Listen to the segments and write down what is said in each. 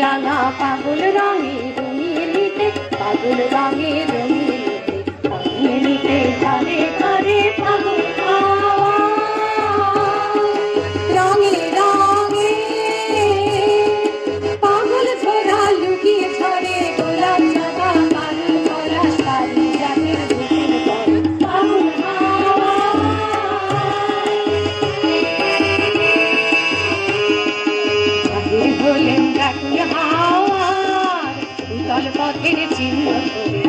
রাঙা পাগল রঙে রঙিয়ে নিতে, পাগল রঙে রঙিয়ে নিতে, ঘরে ঘরে পাগল রঙে রঙে পাগল ছোড়া লুকিয়ে ছড়ে, গোলাপ জবা পাগল পলাশ পারি জাতের বুকের পরে পাগল হলেন ব্যাকুল হাওয়ার উতল পথের চিহ্ন ধরে,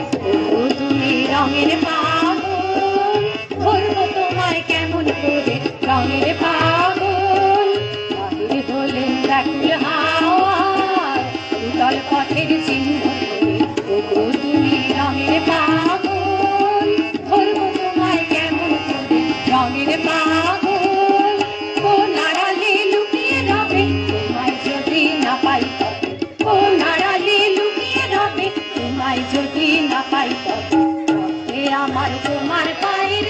ও তুমি রঙের পাগল, ধরবো তোমায় কেমন করে রঙের পাগল। বাহির হলেন ব্যাকুল হাওয়ার উতল পথের চিহ্ন ধরে, ও তুমি রঙের পাগল, ধরবো তোমায় কেমন করে রঙের পাগল। কোন আড়ালে লুকিয়ে রবে তোমায় যদি না পাই তবে, কোন আড়ালে লুকিয়ে রবে তোমায় যদি না পাই তবে, আমার তোমার পায়ের